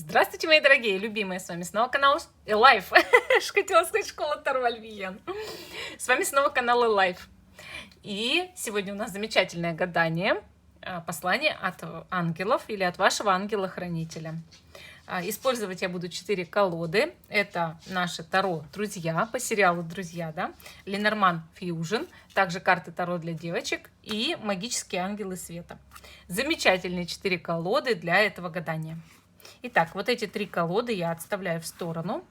Здравствуйте, мои дорогие, любимые, с вами снова канал Life. Хотела сказать школа Таро Альвиен. С вами снова канал Life. И сегодня у нас замечательное гадание, послание от ангелов или от вашего ангела-хранителя. Использовать я буду 4 колоды. Это наши Таро «Друзья» по сериалу «Друзья», да? Ленорман Фьюжн, также карты Таро для девочек и магические ангелы света. Замечательные 4 колоды для этого гадания. Итак, вот эти 3 колоды я отставляю в сторону.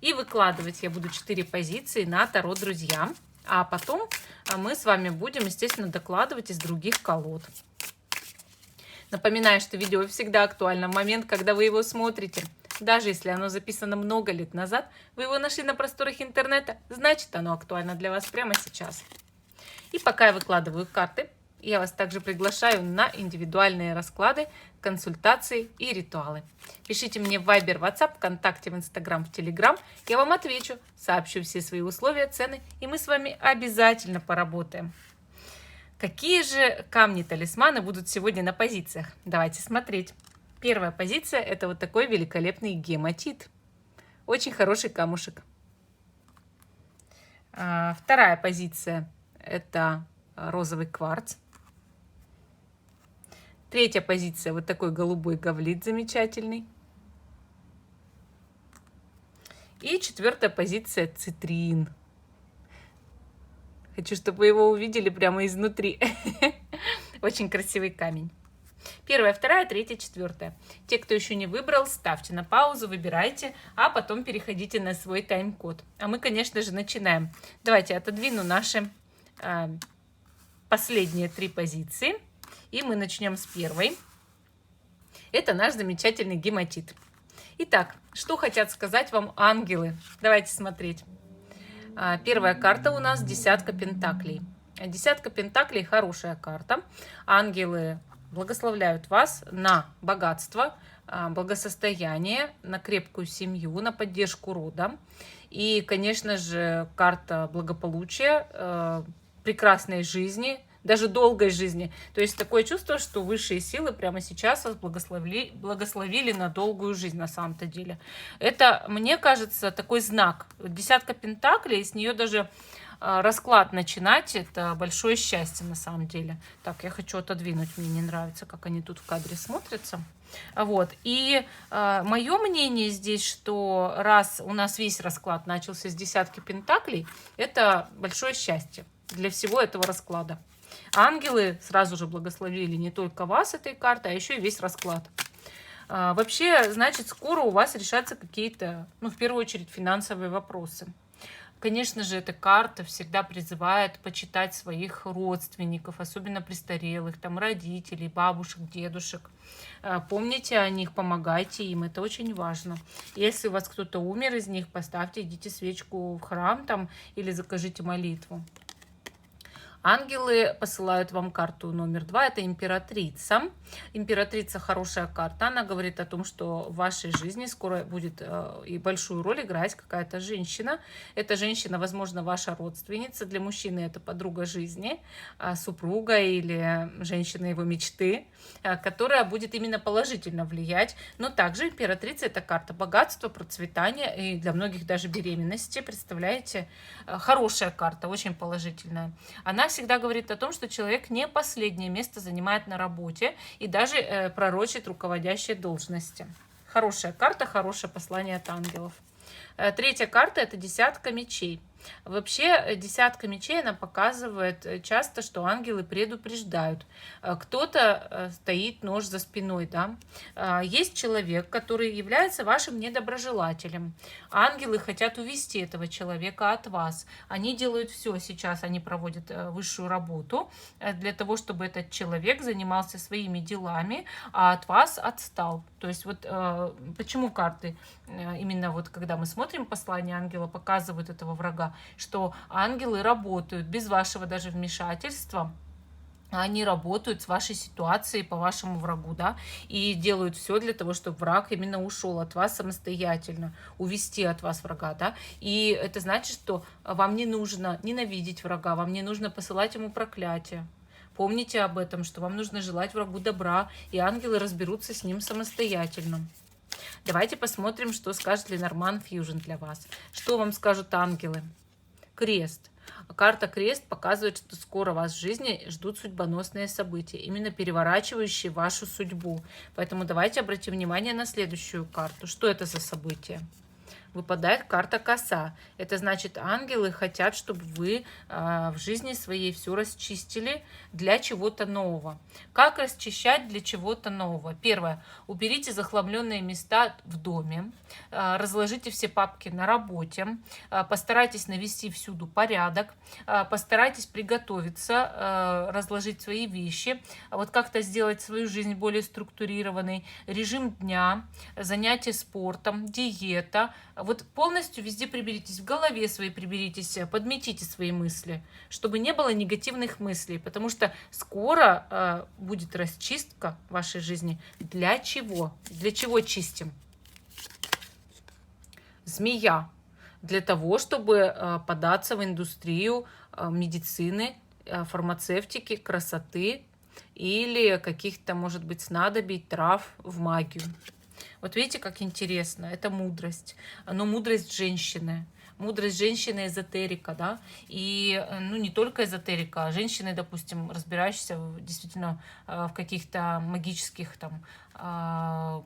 И выкладывать я буду 4 позиции на Таро «Друзья». А потом мы с вами будем, естественно, докладывать из других колод. Напоминаю, что видео всегда актуально в момент, когда вы его смотрите. Даже если оно записано много лет назад, вы его нашли на просторах интернета, значит, оно актуально для вас прямо сейчас. И пока я выкладываю карты, я вас также приглашаю на индивидуальные расклады, консультации и ритуалы. Пишите мне в Viber, WhatsApp, ВКонтакте, в Instagram, в Telegram. Я вам отвечу, сообщу все свои условия, цены, и мы с вами обязательно поработаем. Какие же камни-талисманы будут сегодня на позициях? Давайте смотреть. Первая позиция – это вот такой великолепный гематит. Очень хороший камушек. Вторая позиция – это розовый кварц. Третья позиция – вот такой голубой гавлит замечательный. И четвертая позиция – цитрин. Хочу, чтобы вы его увидели прямо изнутри. Очень красивый камень. Первая, вторая, третья, четвертая. Те, кто еще не выбрал, ставьте на паузу, выбирайте, а потом переходите на свой тайм-код. А мы, конечно же, начинаем. Давайте отодвину наши последние 3 позиции. И мы начнем с первой. Это наш замечательный гематит. Итак, что хотят сказать вам ангелы? Давайте смотреть. Первая карта у нас десятка пентаклей. Десятка пентаклей – хорошая карта. Ангелы благословляют вас на богатство, благосостояние, на крепкую семью, на поддержку рода. И, конечно же, карта благополучия, прекрасной жизни, даже долгой жизни. То есть такое чувство, что высшие силы прямо сейчас вас благословили на долгую жизнь на самом-то деле. Это, мне кажется, такой знак. Десятка пентаклей, с нее даже расклад начинать, это большое счастье на самом деле. Так, я хочу отодвинуть, мне не нравится, как они тут в кадре смотрятся. Вот. И мое мнение здесь, что раз у нас весь расклад начался с десятки пентаклей, это большое счастье для всего этого расклада. Ангелы сразу же благословили не только вас этой картой, а еще и весь расклад. Вообще, значит, скоро у вас решатся какие-то, в первую очередь, финансовые вопросы. Конечно же, эта карта всегда призывает почитать своих родственников, особенно престарелых, там родителей, бабушек, дедушек. Помните о них, помогайте им, это очень важно. Если у вас кто-то умер из них, поставьте, идите свечку в храм там или закажите молитву. Ангелы посылают вам карту номер 2, это императрица. Императрица хорошая карта, она говорит о том, что в вашей жизни скоро будет и большую роль играть какая-то женщина. Эта женщина, возможно, ваша родственница, для мужчины это подруга жизни, супруга или женщина его мечты, которая будет именно положительно влиять. Но также императрица это карта богатства, процветания и для многих даже беременности. Представляете, хорошая карта, очень положительная. Она всегда говорит о том, что человек не последнее место занимает на работе и даже пророчит руководящие должности. Хорошая карта, хорошее послание от ангелов. Третья карта – это десятка мечей. Вообще, десятка мечей, она показывает часто, что ангелы предупреждают. Кто-то стоит, нож за спиной, да. Есть человек, который является вашим недоброжелателем. Ангелы хотят увести этого человека от вас. Они делают все сейчас, они проводят высшую работу для того, чтобы этот человек занимался своими делами, а от вас отстал. То есть вот почему карты, именно вот когда мы смотрим послание ангела, показывают этого врага, что ангелы работают без вашего даже вмешательства. Они работают с вашей ситуацией по вашему врагу, да, и делают все для того, чтобы враг именно ушел от вас самостоятельно, увести от вас врага, да. И это значит, что вам не нужно ненавидеть врага, вам не нужно посылать ему проклятие. Помните об этом, что вам нужно желать врагу добра, и ангелы разберутся с ним самостоятельно. Давайте посмотрим, что скажет Ленорман Фьюжн для вас. Что вам скажут ангелы? Крест. Карта Крест показывает, что скоро вас в жизни ждут судьбоносные события, именно переворачивающие вашу судьбу. Поэтому давайте обратим внимание на следующую карту. Что это за событие? Выпадает карта коса. Это значит, ангелы хотят, чтобы вы в жизни своей все расчистили для чего-то нового. Как расчищать для чего-то нового? Первое. Уберите захламленные места в доме. Разложите все папки на работе. Постарайтесь навести всюду порядок. Постарайтесь приготовиться, разложить свои вещи. Вот как-то сделать свою жизнь более структурированной. Режим дня, занятия спортом, диета. Вот полностью везде приберитесь, в голове своей приберитесь, подметите свои мысли, чтобы не было негативных мыслей, потому что скоро будет расчистка в вашей жизни. Для чего? Для чего чистим? Змея. Для того, чтобы податься в индустрию медицины, фармацевтики, красоты или каких-то, может быть, снадобий, трав в магию. Вот видите, как интересно, это мудрость, но мудрость женщины. Мудрость женщины эзотерика, да, и ну не только эзотерика, а женщины, допустим, разбирающиеся действительно в каких-то магических там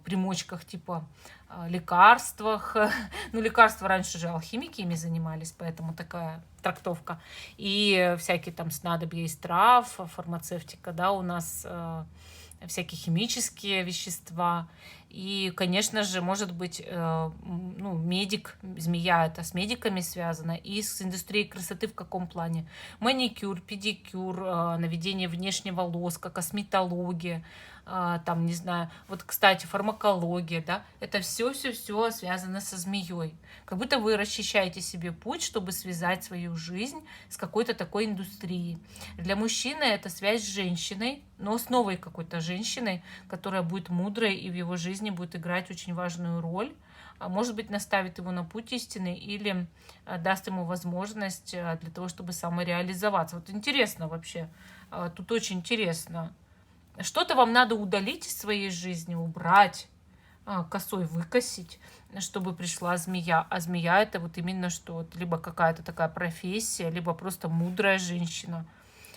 примочках, типа лекарствах. Ну, лекарства раньше же алхимики ими занимались, поэтому такая трактовка. И всякие там снадобья из трав, фармацевтика, да, у нас всякие химические вещества. И, конечно же, может быть, ну, медик, змея это с медиками связано, и с индустрией красоты в каком плане? Маникюр, педикюр, наведение внешнего лоска, косметология, там, не знаю, вот, кстати, фармакология, да, это все связано со змеей. Как будто вы расчищаете себе путь, чтобы связать свою жизнь с какой-то такой индустрией. Для мужчины это связь с женщиной, но с новой какой-то женщиной, которая будет мудрой и в его жизни будет играть очень важную роль. Может быть, наставит его на путь истины или даст ему возможность для того, чтобы самореализоваться. Вот интересно вообще, тут очень интересно. Что-то вам надо удалить из своей жизни, убрать, косой выкосить, чтобы пришла змея. А змея это вот именно что? Либо какая-то такая профессия, либо просто мудрая женщина.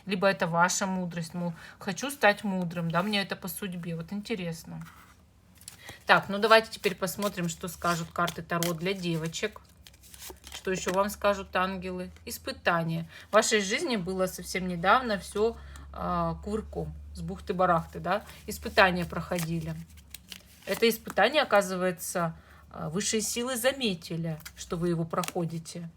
Либо это ваша мудрость. Мол, хочу стать мудрым, да, мне это по судьбе. Вот интересно. Так, ну давайте теперь посмотрим, что скажут карты Таро для девочек. Что еще вам скажут ангелы? Испытания. В вашей жизни было совсем недавно все кувырком, с бухты-барахты, да? Испытания проходили. Это испытание, оказывается, высшие силы заметили, что вы его проходите.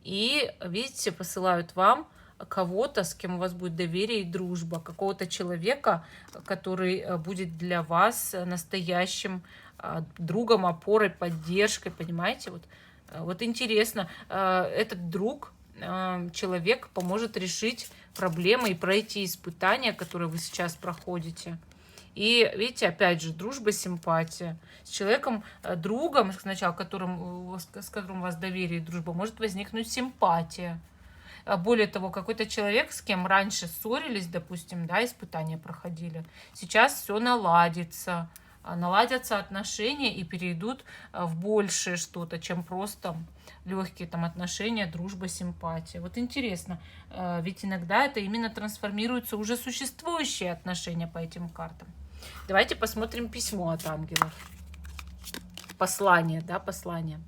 И, видите, посылают вам кого-то, с кем у вас будет доверие и дружба, какого-то человека, который будет для вас настоящим другом, опорой, поддержкой, понимаете? Вот интересно, этот друг, человек поможет решить проблемы и пройти испытания, которые вы сейчас проходите. И видите, опять же, дружба, симпатия. С человеком, другом, сначала, с которым у вас доверие и дружба, может возникнуть симпатия. Более того, какой-то человек, с кем раньше ссорились, допустим, да, испытания проходили, сейчас все наладится, наладятся отношения и перейдут в большее что-то, чем просто легкие там отношения, дружба, симпатия. Вот интересно, ведь иногда это именно трансформируются уже существующие отношения по этим картам. Давайте посмотрим письмо от ангелов. Послание, да, послание.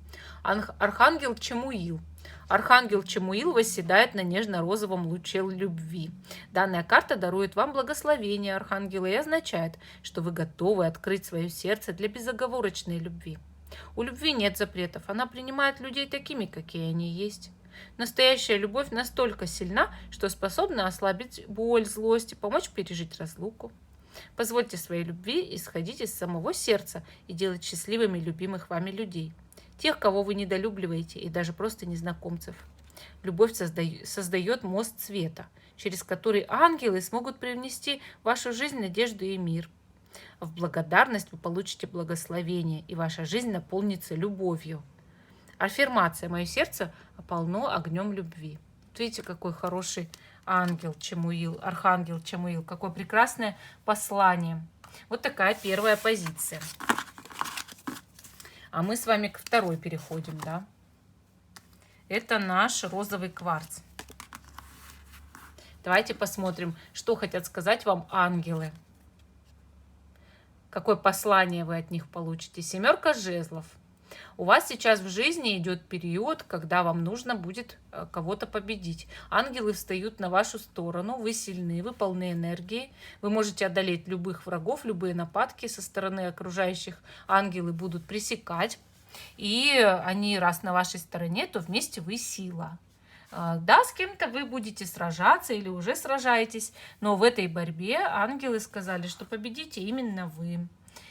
Архангел Чемуил. Архангел Чемуил восседает на нежно-розовом луче любви. Данная карта дарует вам благословение Архангела и означает, что вы готовы открыть свое сердце для безоговорочной любви. У любви нет запретов, она принимает людей такими, какие они есть. Настоящая любовь настолько сильна, что способна ослабить боль, злость и помочь пережить разлуку. Позвольте своей любви исходить из самого сердца и делать счастливыми любимых вами людей. Тех, кого вы недолюбливаете, и даже просто незнакомцев. Любовь создает мост света, через который ангелы смогут привнести в вашу жизнь надежду и мир. В благодарность вы получите благословение, и ваша жизнь наполнится любовью. Аффирмация. Мое сердце полно огнем любви. Видите, какой хороший ангел Чемуил, архангел Чемуил. Какое прекрасное послание. Вот такая первая позиция. А мы с вами к второй переходим, да. Это наш розовый кварц. Давайте посмотрим, что хотят сказать вам ангелы. Какое послание вы от них получите. Семерка жезлов. У вас сейчас в жизни идет период, когда вам нужно будет кого-то победить. Ангелы встают на вашу сторону, вы сильны, вы полны энергии, вы можете одолеть любых врагов, любые нападки со стороны окружающих. Ангелы будут пресекать, и они, раз на вашей стороне, то вместе вы сила. Да, с кем-то вы будете сражаться или уже сражаетесь, но в этой борьбе ангелы сказали, что победите именно вы.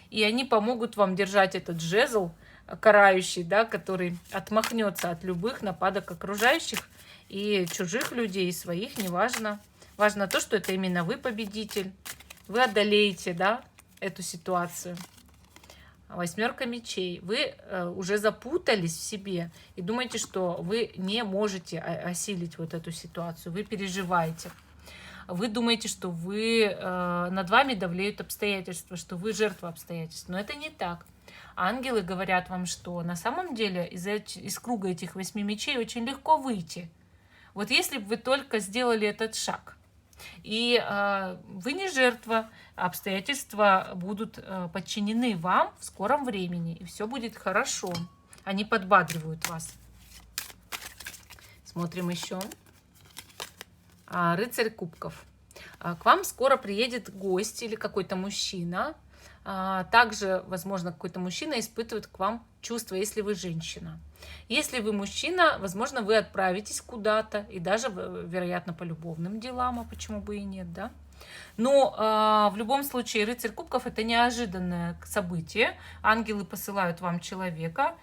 И они помогут вам держать этот жезл карающий, да, который отмахнется от любых нападок окружающих и чужих людей, и своих, неважно. Важно то, что это именно вы победитель. Вы одолеете, да, эту ситуацию. Восьмерка мечей. Вы уже запутались в себе и думаете, что вы не можете осилить вот эту ситуацию. Вы переживаете. Вы думаете, что над вами давлеют обстоятельства, что вы жертва обстоятельств. Но это не так. Ангелы говорят вам, что на самом деле из круга этих 8 мечей очень легко выйти. Вот если бы вы только сделали этот шаг. И вы не жертва, обстоятельства будут подчинены вам в скором времени, и все будет хорошо. Они подбадривают вас. Смотрим еще. Рыцарь кубков. К вам скоро приедет гость или какой-то мужчина. Также, возможно, какой-то мужчина испытывает к вам чувства, если вы женщина. Если вы мужчина, возможно, вы отправитесь куда-то, и даже, вероятно, по любовным делам, а почему бы и нет, да? Но в любом случае рыцарь кубков — это неожиданное событие. Ангелы посылают вам человека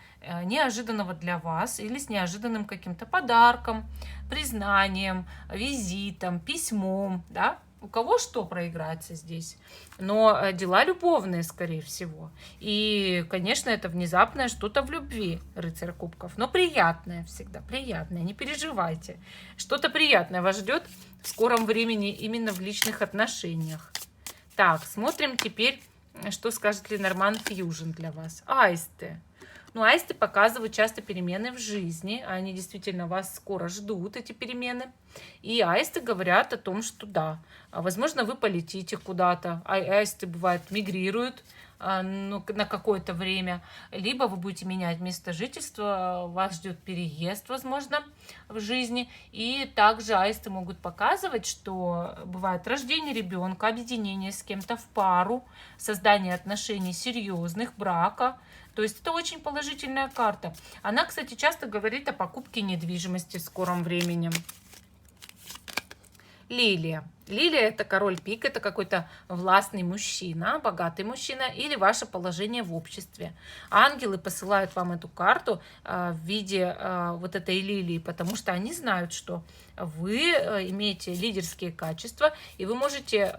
неожиданного для вас или с неожиданным каким-то подарком, признанием, визитом, письмом, да? У кого что проиграется здесь. Но дела любовные, скорее всего. И, конечно, это внезапное что-то в любви, рыцарь кубков. Но приятное всегда, приятное. Не переживайте. Что-то приятное вас ждет в скором времени именно в личных отношениях. Так, смотрим теперь, что скажет Ленорман Фьюжн для вас. Аисты. Ну, аисты показывают часто перемены в жизни. Они действительно вас скоро ждут, эти перемены. И аисты говорят о том, что да, возможно, вы полетите куда-то. Аисты, бывает, мигрируют на какое-то время. Либо вы будете менять место жительства, вас ждет переезд, возможно, в жизни. И также аисты могут показывать, что бывает рождение ребенка, объединение с кем-то в пару, создание отношений серьезных, брака. То есть это очень положительная карта. Она, кстати, часто говорит о покупке недвижимости в скором времени. Лилия. Лилия — это король пик, это какой-то властный мужчина, богатый мужчина или ваше положение в обществе. Ангелы посылают вам эту карту в виде вот этой лилии, потому что они знают, что вы имеете лидерские качества, и вы можете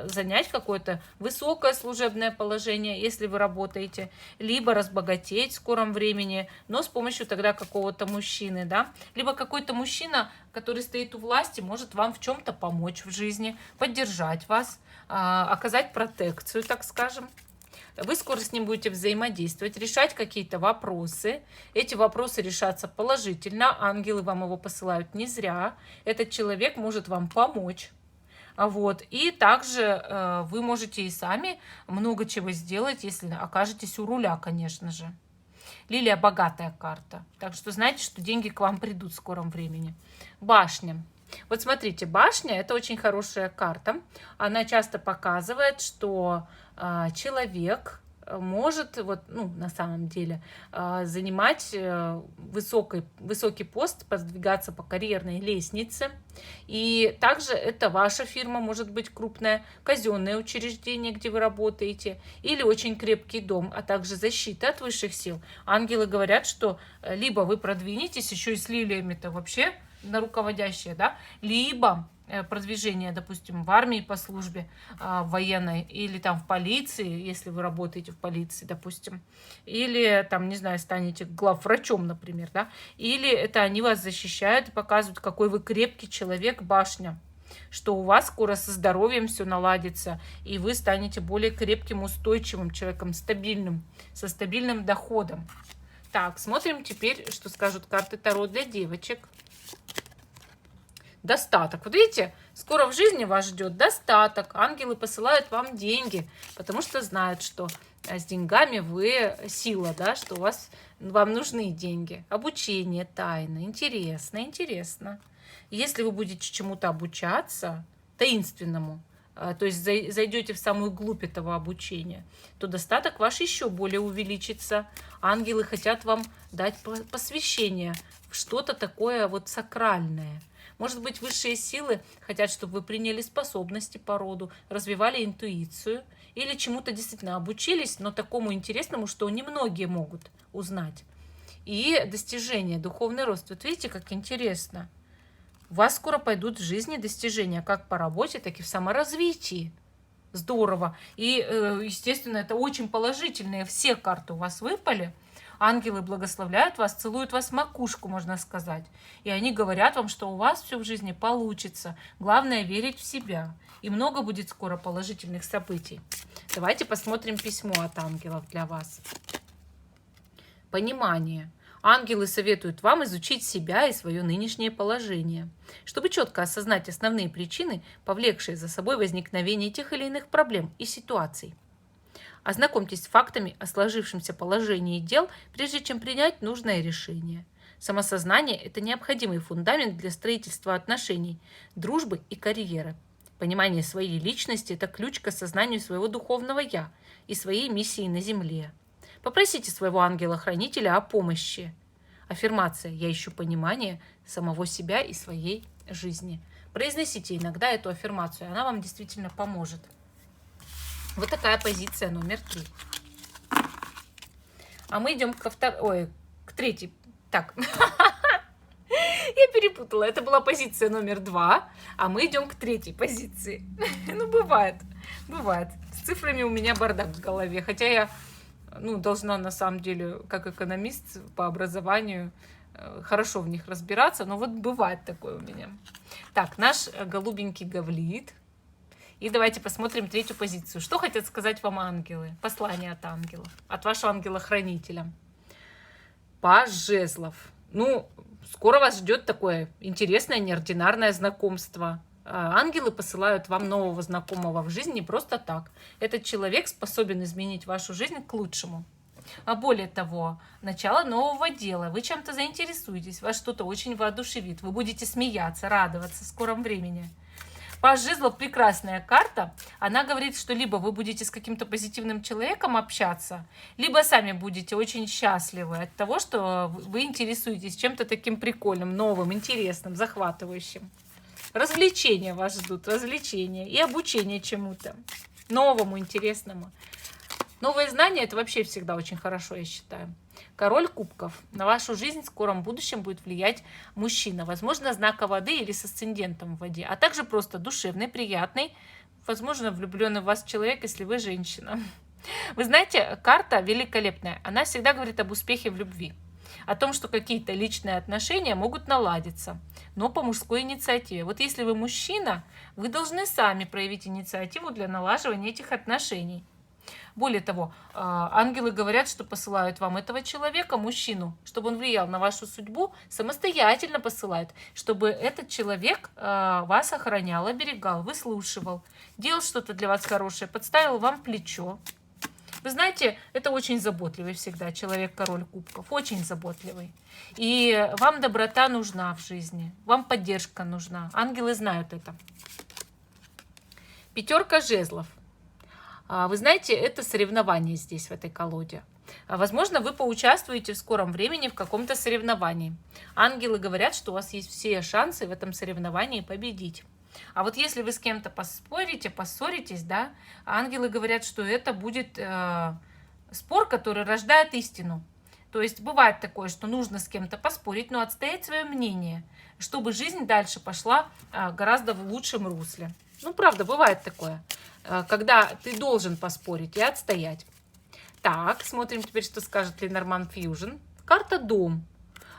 занять какое-то высокое служебное положение, если вы работаете, либо разбогатеть в скором времени, но с помощью тогда какого-то мужчины, да, либо какой-то мужчина, который стоит у власти, может вам в чем-то помочь в жизни, поддержать вас, оказать протекцию, так скажем. Вы скоро с ним будете взаимодействовать, решать какие-то вопросы. Эти вопросы решатся положительно. Ангелы вам его посылают не зря. Этот человек может вам помочь. Вот. И также вы можете и сами много чего сделать, если окажетесь у руля, конечно же. Лилия — богатая карта. Так что знайте, что деньги к вам придут в скором времени. Башня. Вот смотрите, башня — это очень хорошая карта. Она часто показывает, что человек может на самом деле занимать высокий пост, продвигаться по карьерной лестнице. И также это ваша фирма, может быть крупное казенное учреждение, где вы работаете, или очень крепкий дом, а также защита от высших сил. Ангелы говорят, что либо вы продвинетесь еще и с лилиями-то вообще на руководящее, да, либо продвижение, допустим, в армии по службе военной, или там в полиции, если вы работаете в полиции, допустим, или там, не знаю, станете главврачом, например, да, или это они вас защищают и показывают, какой вы крепкий человек, башня. что у вас скоро со здоровьем все наладится, и вы станете более крепким, устойчивым человеком, стабильным, со стабильным доходом. Так, смотрим теперь, что скажут карты Таро для девочек. Достаток. Вот видите, скоро в жизни вас ждет достаток. Ангелы посылают вам деньги, потому что знают, что с деньгами вы сила, да, что вам нужны деньги. Обучение, тайна. Интересно, интересно. Если вы будете чему-то обучаться, таинственному, то есть зайдете в самую глубь этого обучения, то достаток ваш еще более увеличится. Ангелы хотят вам дать посвящение в что-то такое вот сакральное. Может быть, высшие силы хотят, чтобы вы приняли способности по роду, развивали интуицию или чему-то действительно обучились, но такому интересному, что немногие могут узнать. И достижение, духовный рост. Вот видите, как интересно. У вас скоро пойдут в жизни достижения как по работе, так и в саморазвитии. Здорово. И, естественно, это очень положительные. Все карты у вас выпали. Ангелы благословляют вас, целуют вас в макушку, можно сказать. И они говорят вам, что у вас все в жизни получится. Главное верить в себя. И много будет скоро положительных событий. Давайте посмотрим письмо от ангелов для вас. Понимание. Ангелы советуют вам изучить себя и свое нынешнее положение, чтобы четко осознать основные причины, повлекшие за собой возникновение тех или иных проблем и ситуаций. Ознакомьтесь с фактами о сложившемся положении дел, прежде чем принять нужное решение. Самосознание – это необходимый фундамент для строительства отношений, дружбы и карьеры. Понимание своей личности – это ключ к осознанию своего духовного «я» и своей миссии на Земле. Попросите своего ангела-хранителя о помощи. Аффирмация «Я ищу понимание самого себя и своей жизни». Произносите иногда эту аффирмацию, она вам действительно поможет. Вот такая позиция номер 3. А мы идем к третьей. Так, я перепутала. Это была позиция номер 2, а мы идем к третьей позиции. Ну, бывает. С цифрами у меня бардак в голове, хотя я должна на самом деле, как экономист по образованию, хорошо в них разбираться, но вот бывает такое у меня. Так, наш голубенький Гавлит. И давайте посмотрим третью позицию. Что хотят сказать вам ангелы? Послание от ангелов, от вашего ангела-хранителя. Паж жезлов. Скоро вас ждет такое интересное, неординарное знакомство. Ангелы посылают вам нового знакомого в жизнь не просто так. Этот человек способен изменить вашу жизнь к лучшему. А более того, начало нового дела. Вы чем-то заинтересуетесь, вас что-то очень воодушевит. Вы будете смеяться, радоваться в скором времени. Паж жезлов – прекрасная карта. Она говорит, что либо вы будете с каким-то позитивным человеком общаться, либо сами будете очень счастливы от того, что вы интересуетесь чем-то таким прикольным, новым, интересным, захватывающим. Развлечения вас ждут, развлечения и обучение чему-то новому, интересному. Новые знания – это вообще всегда очень хорошо, я считаю. Король кубков. На вашу жизнь в скором будущем будет влиять мужчина. Возможно, знака воды или с асцендентом в воде. А также просто душевный, приятный, возможно, влюбленный в вас человек, если вы женщина. Вы знаете, карта великолепная. Она всегда говорит об успехе в любви. О том, что какие-то личные отношения могут наладиться, но по мужской инициативе. Вот если вы мужчина, вы должны сами проявить инициативу для налаживания этих отношений. Более того, ангелы говорят, что посылают вам этого человека, мужчину, чтобы он влиял на вашу судьбу, самостоятельно посылают, чтобы этот человек вас охранял, оберегал, выслушивал, делал что-то для вас хорошее, подставил вам плечо. Вы знаете, это очень заботливый всегда человек, король кубков, очень заботливый. И вам доброта нужна в жизни, вам поддержка нужна. Ангелы знают это. Пятерка жезлов. Вы знаете, это соревнование здесь, в этой колоде. Возможно, вы поучаствуете в скором времени в каком-то соревновании. Ангелы говорят, что у вас есть все шансы в этом соревновании победить. А вот если вы с кем-то поссоритесь, да, ангелы говорят, что это будет спор, который рождает истину. То есть бывает такое, что нужно с кем-то поспорить, но отстоять свое мнение, чтобы жизнь дальше пошла гораздо в лучшем русле. Правда, бывает такое, когда ты должен поспорить и отстоять. Так, смотрим теперь, что скажет Ленорман Фьюжн. Карта «Дом».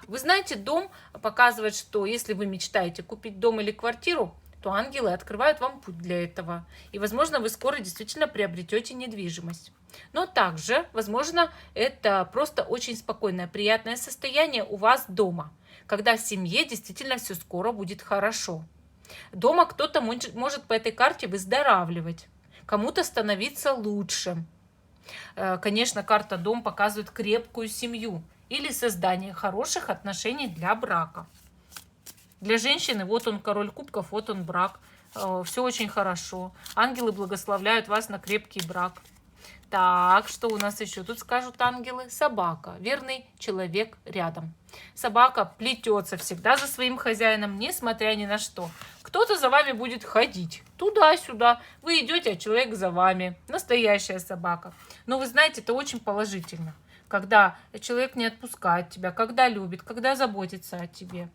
Вы знаете, дом показывает, что если вы мечтаете купить дом или квартиру, то ангелы открывают вам путь для этого. И, возможно, вы скоро действительно приобретете недвижимость. Но также, возможно, это просто очень спокойное, приятное состояние у вас дома, когда в семье действительно все скоро будет хорошо. Дома кто-то может по этой карте выздоравливать, кому-то становиться лучше. Конечно, карта дом показывает крепкую семью или создание хороших отношений для брака. Для женщины вот он король кубков, вот он брак. Все очень хорошо. Ангелы благословляют вас на крепкий брак. Так, что у нас еще тут скажут ангелы? Собака, верный человек рядом. Собака плетется всегда за своим хозяином, несмотря ни на что. Кто-то за вами будет ходить туда-сюда. Вы идете, а человек за вами. Настоящая собака. Но вы знаете, это очень положительно. Когда человек не отпускает тебя, когда любит, когда заботится о тебе.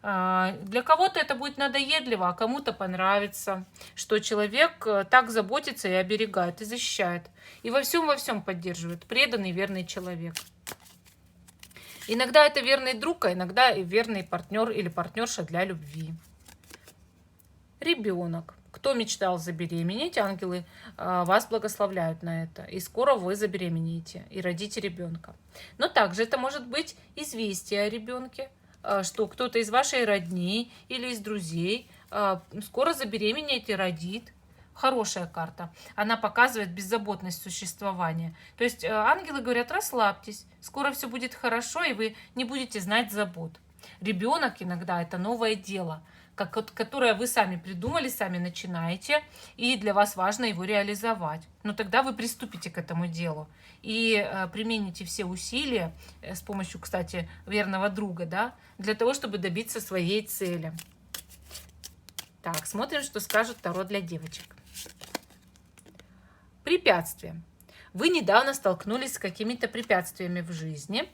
Для кого-то это будет надоедливо, а кому-то понравится, что человек так заботится и оберегает, и защищает. И во всем поддерживает. Преданный, верный человек. Иногда это верный друг, а иногда и верный партнер или партнерша для любви. Ребенок. Кто мечтал забеременеть, ангелы вас благословляют на это. И скоро вы забеременеете и родите ребенка. Но также это может быть известие о ребенке, что кто-то из вашей родни или из друзей скоро забеременеет и родит. Хорошая карта. Она показывает беззаботность существования. То есть ангелы говорят, расслабьтесь, скоро все будет хорошо, и вы не будете знать забот. Ребенок иногда это новое дело, которое вы сами придумали, сами начинаете, и для вас важно его реализовать. Но тогда вы приступите к этому делу и примените все усилия с помощью, кстати, верного друга, да, для того, чтобы добиться своей цели. Так, смотрим, что скажет Таро для девочек. Препятствия. Вы недавно столкнулись с какими-то препятствиями в жизни.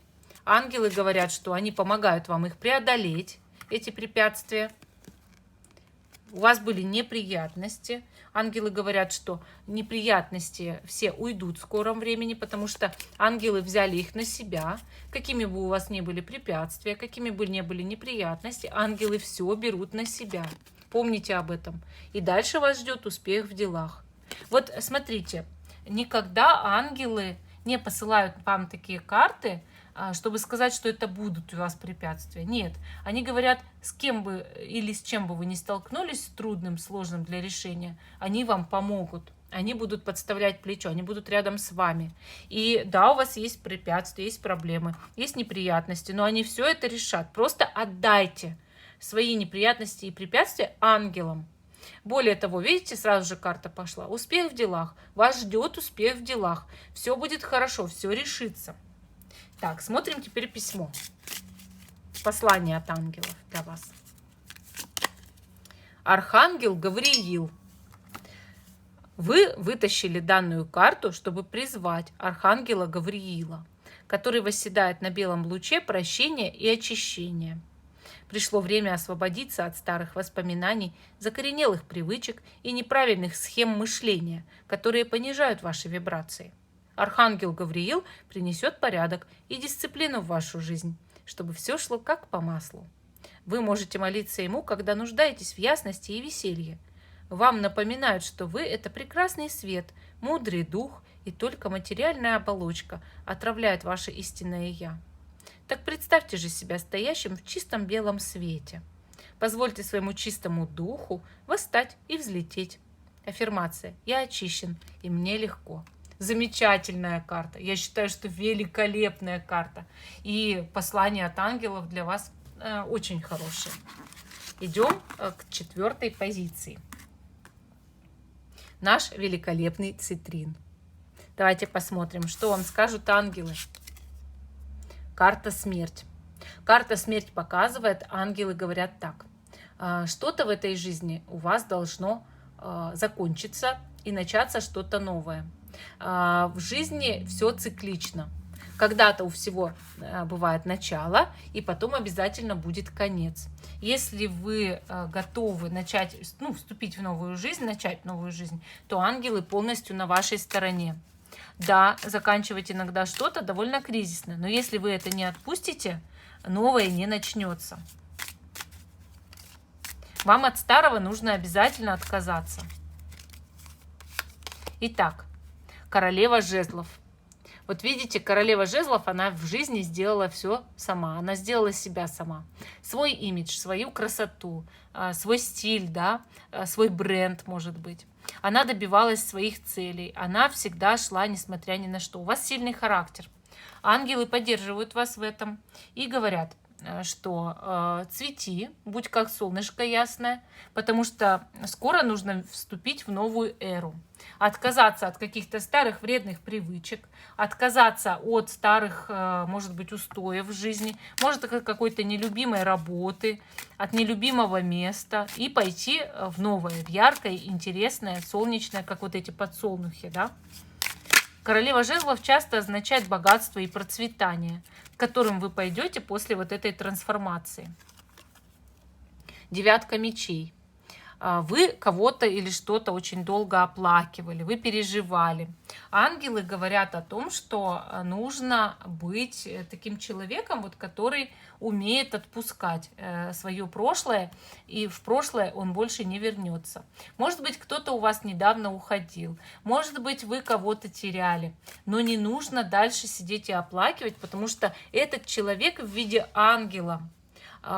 Ангелы говорят, что они помогают вам их преодолеть, эти препятствия. У вас были неприятности. Ангелы говорят, что неприятности все уйдут в скором времени, потому что ангелы взяли их на себя. Какими бы у вас ни были препятствия, какими бы ни были неприятности, ангелы все берут на себя. Помните об этом. И дальше вас ждет успех в делах. Вот смотрите, никогда ангелы не посылают вам такие карты, чтобы сказать, что это будут у вас препятствия. Нет, они говорят, с кем бы или с чем бы вы ни столкнулись, трудным, сложным для решения, они вам помогут. Они будут подставлять плечо, они будут рядом с вами. И да, у вас есть препятствия, есть проблемы, есть неприятности, но они все это решат. Просто отдайте свои неприятности и препятствия ангелам. Более того, видите, сразу же карта пошла. Успех в делах. Вас ждет успех в делах. Все будет хорошо, все решится. Так, смотрим теперь письмо. Послание от ангелов для вас. Архангел Гавриил. Вы вытащили данную карту, чтобы призвать Архангела Гавриила, который восседает на белом луче прощения и очищения. Пришло время освободиться от старых воспоминаний, закоренелых привычек и неправильных схем мышления, которые понижают ваши вибрации. Архангел Гавриил принесет порядок и дисциплину в вашу жизнь, чтобы все шло как по маслу. Вы можете молиться ему, когда нуждаетесь в ясности и веселье. Вам напоминают, что вы – это прекрасный свет, мудрый дух, и только материальная оболочка отравляет ваше истинное «я». Так представьте же себя стоящим в чистом белом свете. Позвольте своему чистому духу восстать и взлететь. Аффирмация «Я очищен, и мне легко». Замечательная карта. Я считаю, что великолепная карта. И послание от ангелов для вас очень хорошее. Идем к 4-й позиции. Наш великолепный цитрин. Давайте посмотрим, что вам скажут ангелы. Карта смерть. Карта смерть показывает, ангелы говорят так. Что-то в этой жизни у вас должно закончиться и начаться что-то новое. В жизни все циклично. Когда-то у всего бывает начало, и потом обязательно будет конец. Если вы готовы начать, вступить в новую жизнь, начать новую жизнь, то ангелы полностью на вашей стороне. Да, заканчивать иногда что-то довольно кризисно, но если вы это не отпустите, новое не начнется. Вам от старого нужно обязательно отказаться. Итак, королева жезлов. Вот видите, королева жезлов, она в жизни сделала все сама. Она сделала себя сама. Свой имидж, свою красоту, свой стиль, да, свой бренд, может быть. Она добивалась своих целей. Она всегда шла, несмотря ни на что. У вас сильный характер. Ангелы поддерживают вас в этом и говорят, что цвети, будь как солнышко ясное, потому что скоро нужно вступить в новую эру. Отказаться от каких-то старых вредных привычек, отказаться от старых, может быть, устоев в жизни, может, от какой-то нелюбимой работы, от нелюбимого места и пойти в новое, в яркое, интересное, солнечное, как вот эти подсолнухи, да. Королева жезлов часто означает богатство и процветание, к которым вы пойдете после вот этой трансформации. Девятка мечей. Вы кого-то или что-то очень долго оплакивали, вы переживали. Ангелы говорят о том, что нужно быть таким человеком, вот, который умеет отпускать свое прошлое, и в прошлое он больше не вернется. Может быть, кто-то у вас недавно уходил, может быть, вы кого-то теряли, но не нужно дальше сидеть и оплакивать, потому что этот человек в виде ангела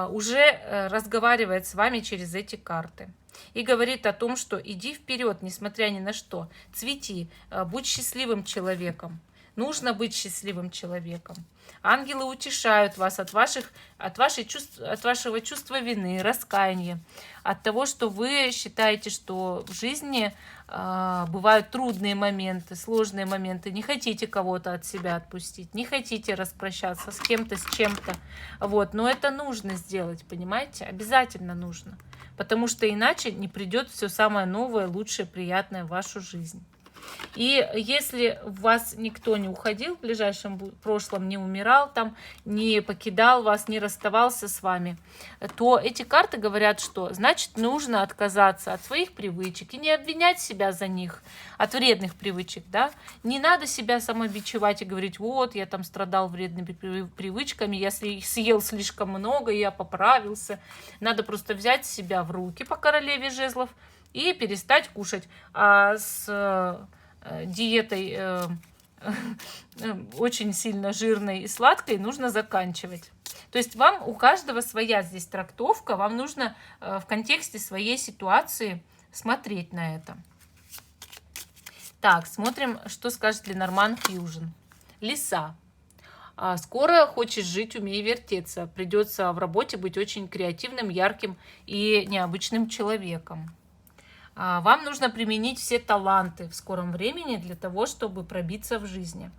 уже разговаривает с вами через эти карты. И говорит о том, что иди вперед, несмотря ни на что. Цвети, будь счастливым человеком. Нужно быть счастливым человеком. Ангелы утешают вас от вашего чувства вины, раскаяния, от того, что вы считаете, что в жизни бывают трудные моменты, сложные моменты, не хотите кого-то от себя отпустить, не хотите распрощаться с кем-то, с чем-то. Вот. Но это нужно сделать, понимаете? Обязательно нужно. Потому что иначе не придет все самое новое, лучшее, приятное в вашу жизнь. И если у вас никто не уходил в ближайшем прошлом, не умирал там, не покидал вас, не расставался с вами, то эти карты говорят, что значит нужно отказаться от своих привычек и не обвинять себя за них, от вредных привычек, да. Не надо себя самобичевать и говорить, вот, я там страдал вредными привычками, я съел слишком много, я поправился. Надо просто взять себя в руки по королеве жезлов и перестать кушать. А с диетой очень сильно жирной и сладкой нужно заканчивать. То есть вам, у каждого своя здесь трактовка, вам нужно в контексте своей ситуации смотреть на это. Так, смотрим, что скажет Ленорман Фьюжн. Лиса. Скоро хочешь жить, умей вертеться. Придется в работе быть очень креативным, ярким и необычным человеком. Вам нужно применить все таланты в скором времени для того, чтобы пробиться в жизни.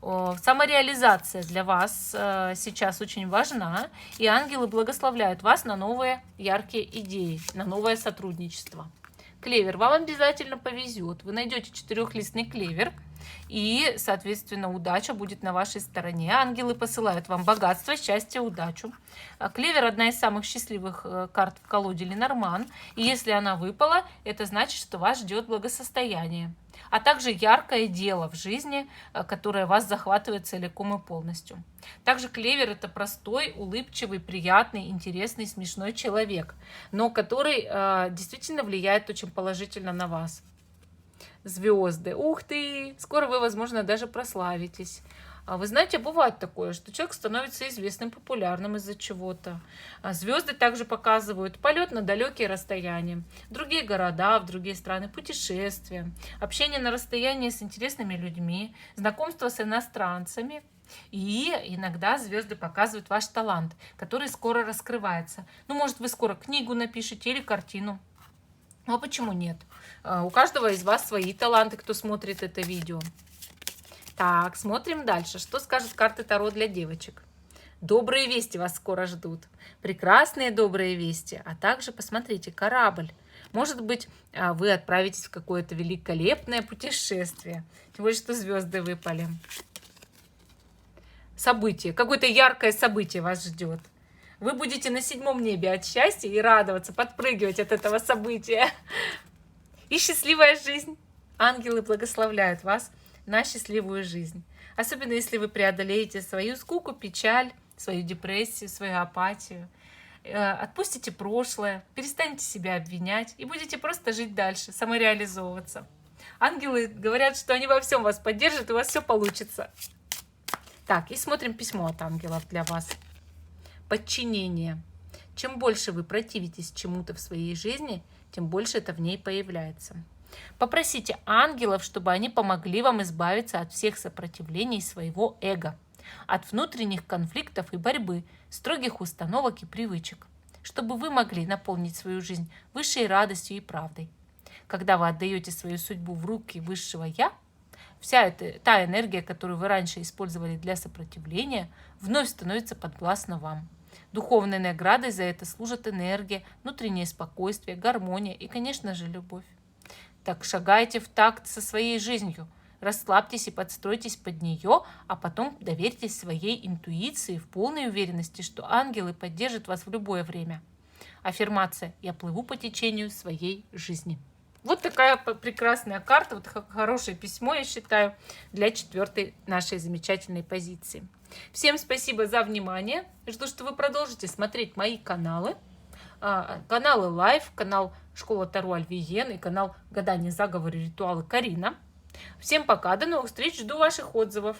Самореализация для вас сейчас очень важна, и ангелы благословляют вас на новые яркие идеи, на новое сотрудничество. Клевер. Вам обязательно повезет. Вы найдете четырехлистный клевер, и, соответственно, удача будет на вашей стороне. Ангелы посылают вам богатство, счастье, удачу. Клевер – одна из самых счастливых карт в колоде Ленорман. И если она выпала, это значит, что вас ждет благосостояние. А также яркое дело в жизни, которое вас захватывает целиком и полностью. Также клевер – это простой, улыбчивый, приятный, интересный, смешной человек, но который действительно влияет очень положительно на вас. Звезды. Ух ты! Скоро вы, возможно, даже прославитесь. Вы знаете, бывает такое, что человек становится известным, популярным из-за чего-то. Звезды также показывают полет на далекие расстояния, в другие города, в другие страны, путешествия, общение на расстоянии с интересными людьми, знакомство с иностранцами. И иногда звезды показывают ваш талант, который скоро раскрывается. Ну, может, вы скоро книгу напишете или картину. Ну, а почему нет? У каждого из вас свои таланты, кто смотрит это видео. Так, смотрим дальше. Что скажут карты Таро для девочек? Добрые вести вас скоро ждут. Прекрасные добрые вести. А также, посмотрите, корабль. Может быть, вы отправитесь в какое-то великолепное путешествие. Тем более, что звезды выпали. Событие. Какое-то яркое событие вас ждет. Вы будете на 7-м небе от счастья и радоваться, подпрыгивать от этого события. И счастливая жизнь. Ангелы благословляют вас на счастливую жизнь. Особенно, если вы преодолеете свою скуку, печаль, свою депрессию, свою апатию. отпустите прошлое, перестаньте себя обвинять и будете просто жить дальше, самореализовываться. Ангелы говорят, что они во всем вас поддержат, и у вас все получится. Так, и смотрим письмо от ангелов для вас. Подчинение. Чем больше вы противитесь чему-то в своей жизни, тем больше это в ней появляется. Попросите ангелов, чтобы они помогли вам избавиться от всех сопротивлений своего эго, от внутренних конфликтов и борьбы, строгих установок и привычек, чтобы вы могли наполнить свою жизнь высшей радостью и правдой. Когда вы отдаете свою судьбу в руки высшего «Я», та энергия, которую вы раньше использовали для сопротивления, вновь становится подвластна вам. Духовной наградой за это служат энергия, внутреннее спокойствие, гармония и, конечно же, любовь. Так шагайте в такт со своей жизнью, расслабьтесь и подстройтесь под нее, а потом доверьтесь своей интуиции в полной уверенности, что ангелы поддержат вас в любое время. Аффирмация «Я плыву по течению своей жизни». Вот такая прекрасная карта, вот хорошее письмо, я считаю, для 4-й нашей замечательной позиции. Всем спасибо за внимание. Жду, что вы продолжите смотреть мои каналы. Каналы Live, канал Школа Таро Альвиен и канал Гадание, заговоры, ритуалы Карина. Всем пока, до новых встреч, жду ваших отзывов.